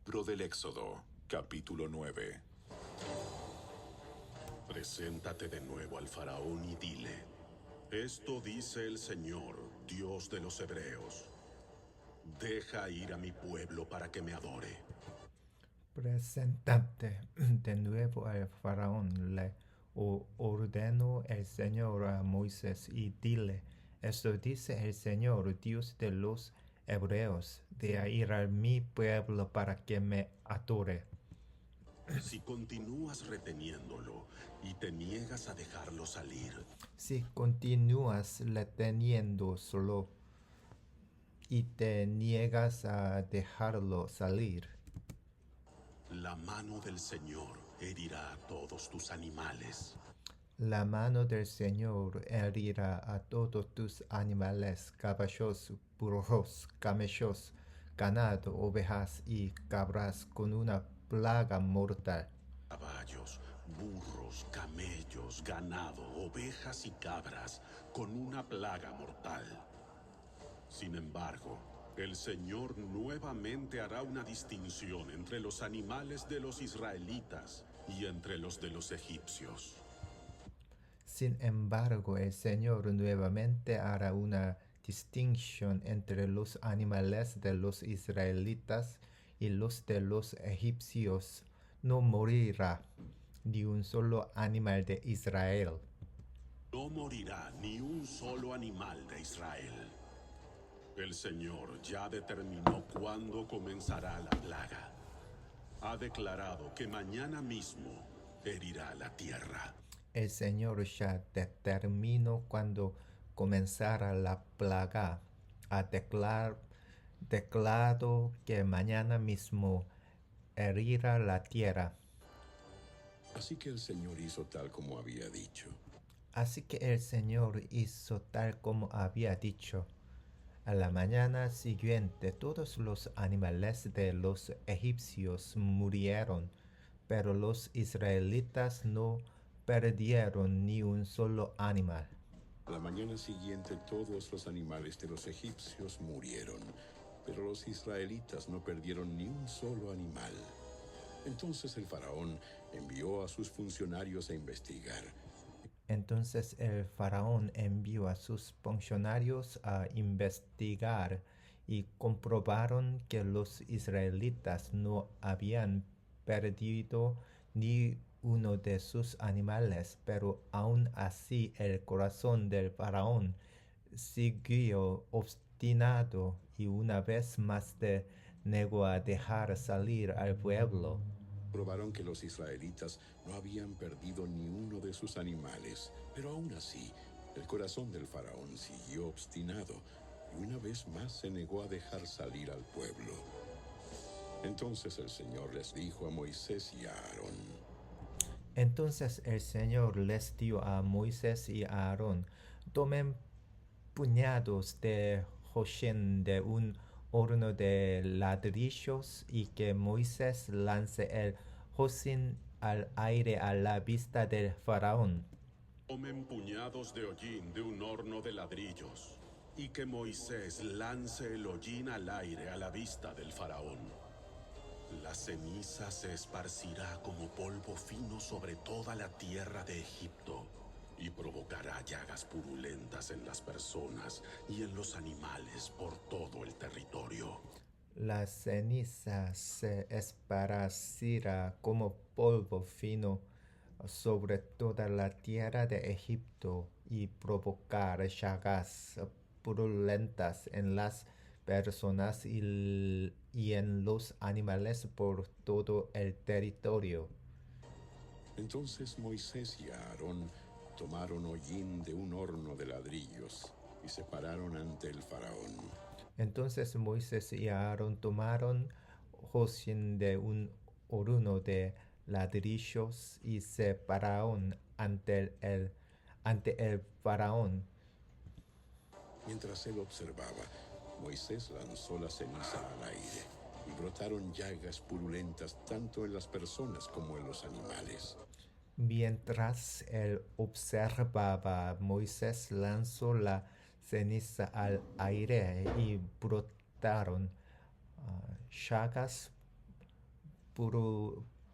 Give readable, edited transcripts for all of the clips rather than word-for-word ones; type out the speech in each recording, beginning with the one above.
Libro del Éxodo, capítulo 9. Preséntate de nuevo al faraón y dile: esto dice el Señor, Dios de los hebreos. Deja ir a mi pueblo para que me adore. Preséntate de nuevo al faraón, le ordenó el Señor a Moisés, y dile: esto dice el Señor, Dios de los hebreos, de ir a mi pueblo para que me adore. Si continúas reteniéndolo y te niegas a dejarlo salir, Si continúas reteniéndolo y te niegas a dejarlo salir, la mano del Señor herirá a todos tus animales. la mano del Señor herirá a todos tus animales, caballos, burros, camellos, ganado, ovejas y cabras, con una plaga mortal. Caballos, burros, camellos, ganado, ovejas y cabras, con una plaga mortal. Sin embargo, el Señor nuevamente hará una distinción entre los animales de los israelitas y entre los de los egipcios. Sin embargo, el Señor nuevamente hará una distinción entre los animales de los israelitas y los de los egipcios. No morirá ni un solo animal de Israel. No morirá ni un solo animal de Israel. El Señor ya determinó cuándo comenzará la plaga. Ha declarado que mañana mismo herirá la tierra. El Señor ya determinó cuándo comenzará la plaga. Ha declarado que mañana mismo herirá la tierra. Así que el Señor hizo tal como había dicho. Así que el Señor hizo tal como había dicho. A la mañana siguiente todos los animales de los egipcios murieron, pero los israelitas no perdieron ni un solo animal. A la mañana siguiente todos los animales de los egipcios murieron, pero los israelitas no perdieron ni un solo animal. Entonces el faraón envió a sus funcionarios a investigar. Entonces el faraón envió a sus funcionarios a investigar y comprobaron que los israelitas no habían perdido ni uno de sus animales, pero aún así el corazón del faraón siguió obstinado y una vez más se negó a dejar salir al pueblo. Probaron que los israelitas no habían perdido ni uno de sus animales, pero aún así, el corazón del faraón siguió obstinado y una vez más se negó a dejar salir al pueblo. Entonces el Señor les dijo a Moisés y a Aarón: Entonces el Señor les dio a Moisés y a Aarón: tomen puñados de hojen de un horno de ladrillos y que Moisés lance el hojín al aire a la vista del faraón. Tomen puñados de hollín de un horno de ladrillos, y que Moisés lance el hollín al aire a la vista del faraón. La ceniza se esparcirá como polvo fino sobre toda la tierra de Egipto, y provocará llagas purulentas en las personas y en los animales por todo el territorio. La ceniza se esparcirá como polvo fino sobre toda la tierra de Egipto y provocar llagas purulentas en las personas y en los animales por todo el territorio. Entonces Moisés y Aarón tomaron hollín de un horno de ladrillos y se pararon ante el faraón. Entonces Moisés y Aarón tomaron hojín de un horno de ladrillos y se pararon ante el faraón. Mientras él observaba, Moisés lanzó la ceniza al aire y brotaron llagas purulentas tanto en las personas como en los animales. Mientras él observaba, Moisés lanzó la ceniza al aire y brotaron llagas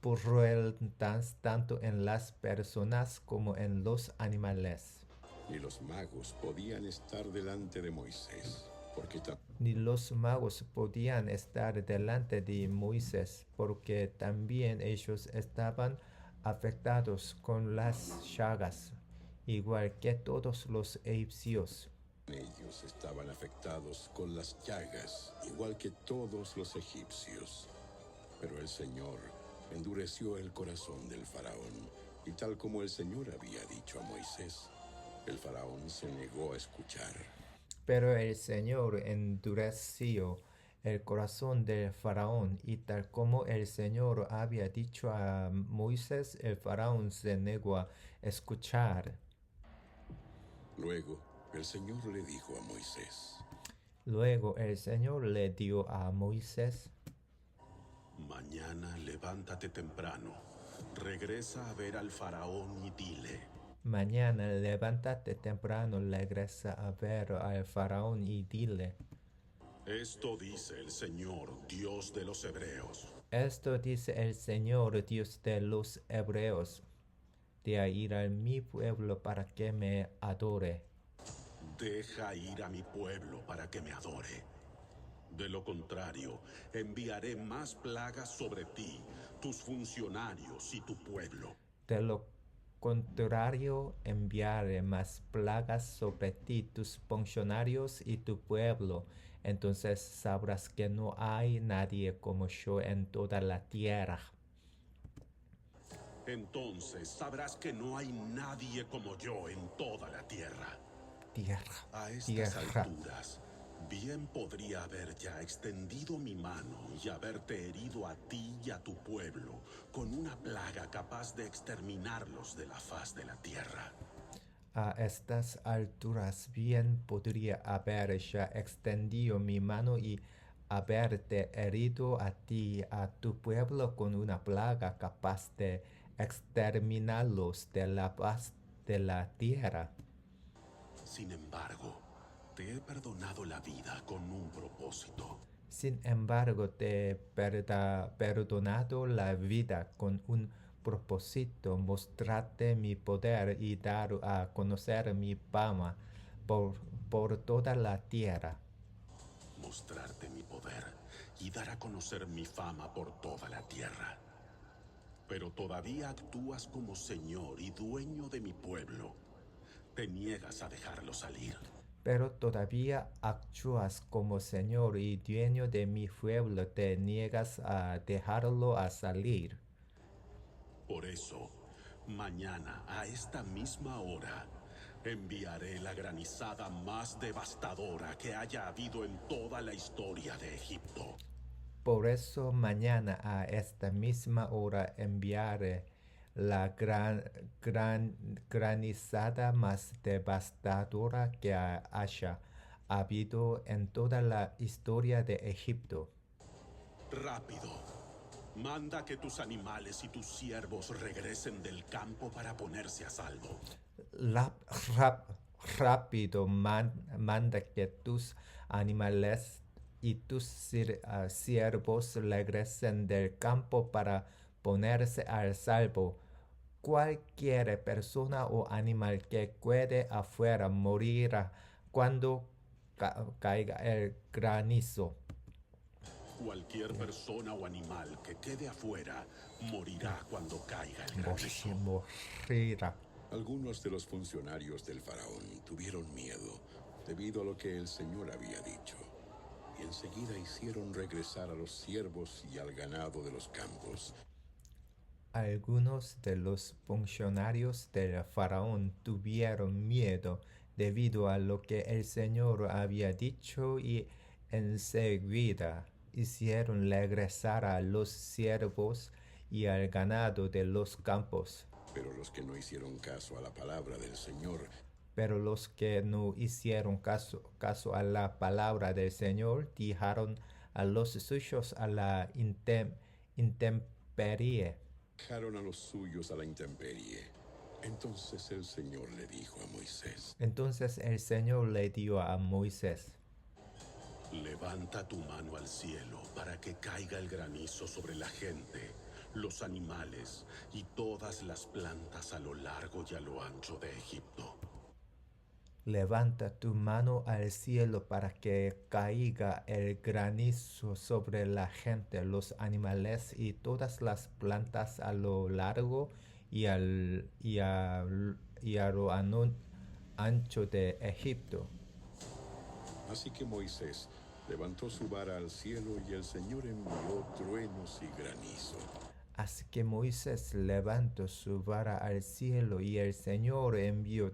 crueldad tanto en las personas como en los animales. Ni los magos podían estar delante de Moisés, porque Ni los magos podían estar delante de Moisés, porque también ellos estaban afectados con las llagas, igual que todos los egipcios. ellos estaban afectados con las llagas, igual que todos los egipcios. Pero el Señor endureció el corazón del faraón, y tal como el Señor había dicho a Moisés, el faraón se negó a escuchar. Pero el Señor endureció el corazón del faraón, y tal como el Señor había dicho a Moisés, el faraón se negó a escuchar. Luego el Señor le dijo a Moisés: Luego el Señor le dio a Moisés: Mañana levántate temprano, regresa a ver al faraón y dile: Mañana levántate temprano, regresa a ver al faraón y dile: esto dice el Señor, Dios de los hebreos. Esto dice el Señor, Dios de los hebreos, de ir a mi pueblo para que me adore. Deja ir a mi pueblo para que me adore. De lo contrario, enviaré más plagas sobre ti, tus funcionarios y tu pueblo. De lo contrario, enviaré más plagas sobre ti, tus funcionarios y tu pueblo. Entonces sabrás que no hay nadie como yo en toda la tierra. Entonces sabrás que no hay nadie como yo en toda la tierra. A estas alturas, bien podría haber ya extendido mi mano y haberte herido a ti y a tu pueblo con una plaga capaz de exterminarlos de la faz de la tierra. A estas alturas bien podría haber ya extendido mi mano y haberte herido a ti y a tu pueblo con una plaga capaz de exterminarlos de la faz de la tierra. Sin embargo, te he perdonado la vida con un propósito. Sin embargo, te he perdonado la vida con un propósito, mostrarte mi poder y dar a conocer mi fama por toda la tierra. Mostrarte mi poder y dar a conocer mi fama por toda la tierra. Pero todavía actúas como señor y dueño de mi pueblo. Te niegas a dejarlo salir. Pero todavía actúas como Señor y dueño de mi pueblo, te niegas a dejarlo a salir. Por eso, mañana a esta misma hora, enviaré la granizada más devastadora que haya habido en toda la historia de Egipto. Por eso mañana a esta misma hora enviaré la granizada más devastadora que haya habido en toda la historia de Egipto. Rápido, manda que tus animales y tus siervos regresen del campo para ponerse a salvo. Rápido, manda que tus animales y tus siervos regresen del campo para ponerse al salvo. Cualquier persona o animal que quede afuera morirá cuando caiga el granizo. Cualquier persona o animal que quede afuera morirá cuando caiga el granizo. Morirá. Algunos de los funcionarios del faraón tuvieron miedo debido a lo que el Señor había dicho, y enseguida hicieron regresar a los siervos y al ganado de los campos. Algunos de los funcionarios del faraón tuvieron miedo debido a lo que el Señor había dicho y enseguida hicieron regresar a los siervos y al ganado de los campos. Pero los que no hicieron caso a la palabra del Señor, Pero los que no hicieron caso a la palabra del Señor dejaron a los suyos a la intemperie. dejaron a los suyos a la intemperie. Entonces el Señor le dijo a Moisés: Entonces el Señor le dijo a Moisés: Levanta tu mano al cielo para que caiga el granizo sobre la gente, los animales y todas las plantas a lo largo y a lo ancho de Egipto. Levanta tu mano al cielo para que caiga el granizo sobre la gente, los animales y todas las plantas a lo largo y a lo ancho de Egipto. Así que Moisés levantó su vara al cielo y el Señor envió truenos y granizo. Así que Moisés levantó su vara al cielo y el Señor envió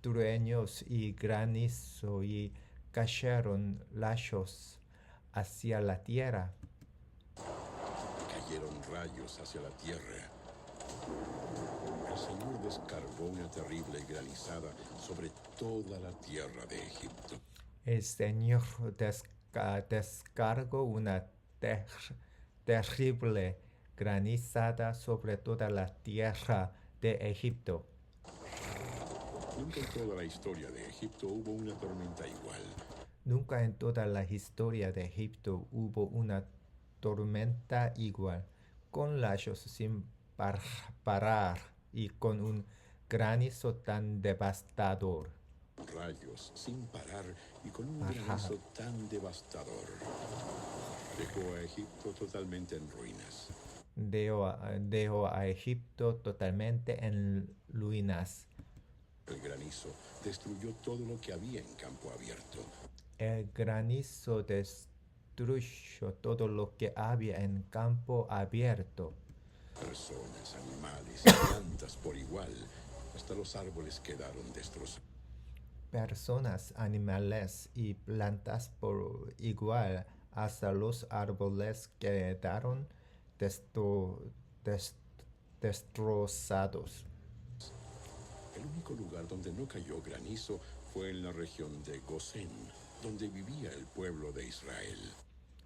truenos y granizo y cayeron rayos hacia la tierra. Cayeron rayos hacia la tierra. El Señor descargó una terrible granizada sobre toda la tierra de Egipto. El Señor descargó una terrible granizada sobre toda la tierra de Egipto. Nunca en toda la historia de Egipto hubo una tormenta igual. Nunca en toda la historia de Egipto hubo una tormenta igual, con rayos sin parar y con un granizo tan devastador. Rayos sin parar y con un granizo tan devastador. Dejó a Egipto totalmente en ruinas. Dejó a Egipto totalmente en ruinas. El granizo destruyó todo lo que había en campo abierto. El granizo destruyó todo lo que había en campo abierto. Personas, animales y plantas por igual. Hasta los árboles quedaron destrozados. Personas, animales y plantas por igual, hasta los árboles quedaron destrozados. El único lugar donde no cayó granizo fue en la región de Gosén, donde vivía el pueblo de Israel.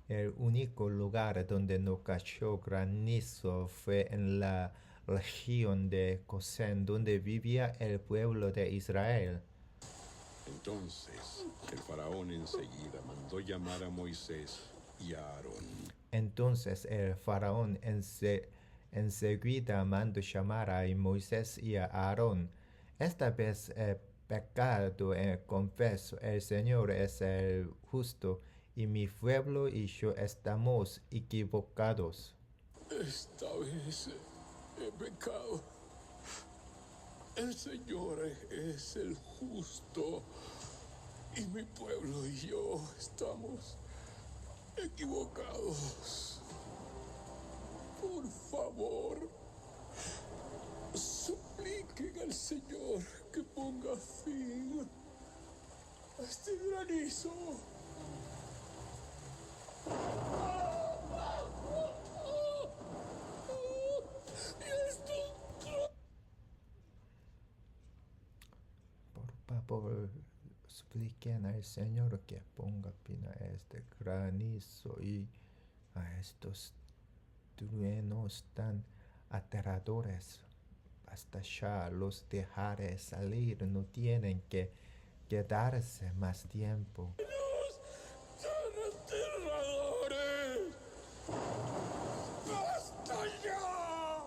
El único lugar donde no cayó granizo fue en la región de Gosén, donde vivía el pueblo de Israel. Entonces, el faraón enseguida mandó llamar a Moisés y a Aarón. Entonces el faraón enseguida mandó llamar a Moisés y a Aarón. Esta vez he pecado, confieso, el Señor es el justo, y mi pueblo y yo estamos equivocados. Esta vez he pecado. El Señor es el justo y mi pueblo y yo estamos equivocados. Por favor, supliquen al Señor que ponga fin a este granizo. Por favor, supliquen al Señor que ponga fin a este granizo y a estos truenos tan aterradores. Basta ya, los dejaré salir, no tienen que quedarse más tiempo. ¡Tan aterradores! ¡Basta ya!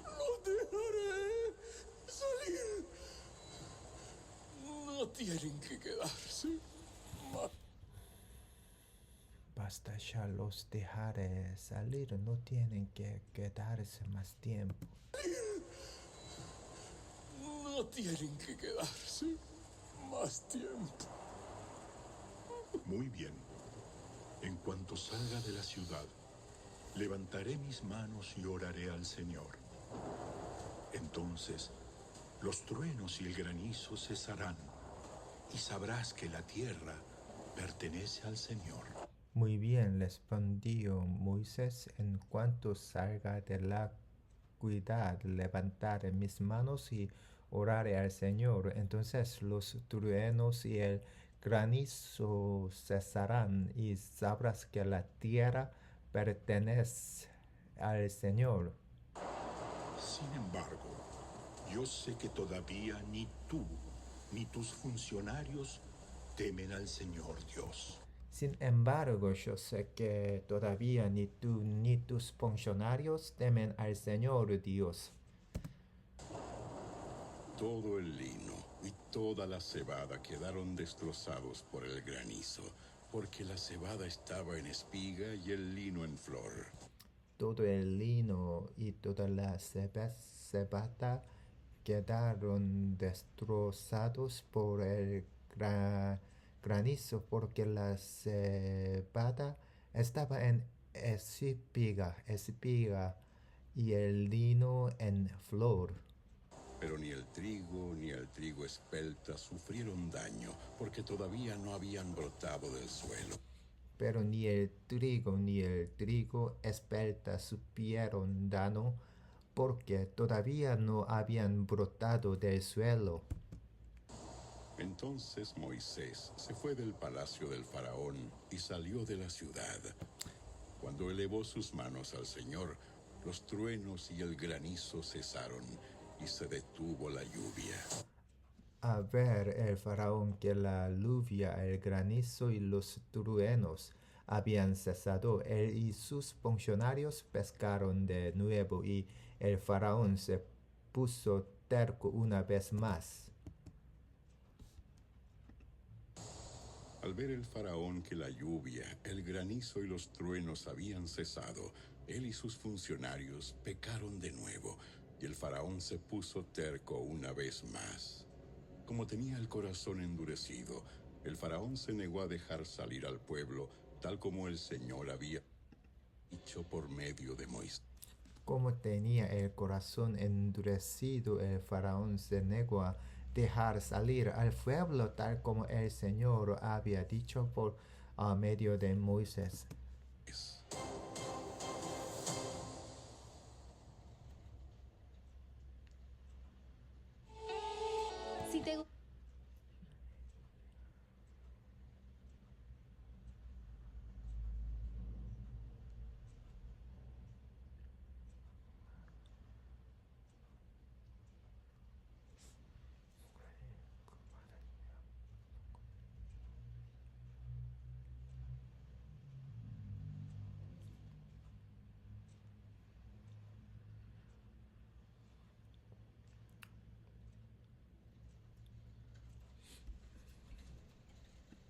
¡Los dejaré salir! No tienen que quedarse más. Basta ya, los dejaré salir, no tienen que quedarse más tiempo. No tienen que quedarse más tiempo. Muy bien. En cuanto salga de la ciudad, levantaré mis manos y oraré al Señor. Entonces, los truenos y el granizo cesarán, y sabrás que la tierra pertenece al Señor. Muy bien, respondió Moisés, en cuanto salga de la ciudad, levantaré mis manos y oraré al Señor. Entonces los truenos y el granizo cesarán y sabrás que la tierra pertenece al Señor. Sin embargo, Yo sé que todavía ni tú ni tus funcionarios temen al Señor Dios. Sin embargo, yo sé que todavía ni tú ni tus funcionarios temen al Señor Dios. Todo el lino y toda la cebada quedaron destrozados por el granizo, porque la cebada estaba en espiga y el lino en flor. Todo el lino y toda la cebada quedaron destrozados por el granizo, porque la cebada estaba en espiga y el lino en flor. Pero ni el trigo espelta sufrieron daño, porque todavía no habían brotado del suelo. Pero ni el trigo espelta supieron daño, porque todavía no habían brotado del suelo. Entonces Moisés se fue del palacio del faraón y salió de la ciudad. Cuando elevó sus manos al Señor, los truenos y el granizo cesaron y se detuvo la lluvia. A ver el faraón que la lluvia, el granizo y los truenos habían cesado, él y sus funcionarios pescaron de nuevo y el faraón se puso terco una vez más. Al ver el faraón que la lluvia, el granizo y los truenos habían cesado, él y sus funcionarios pecaron de nuevo, y el faraón se puso terco una vez más. Como tenía el corazón endurecido, el faraón se negó a dejar salir al pueblo, tal como el Señor había dicho por medio de Moisés. Como tenía el corazón endurecido, el faraón se negó a dejar salir al pueblo tal como el Señor había dicho por medio de Moisés. Si te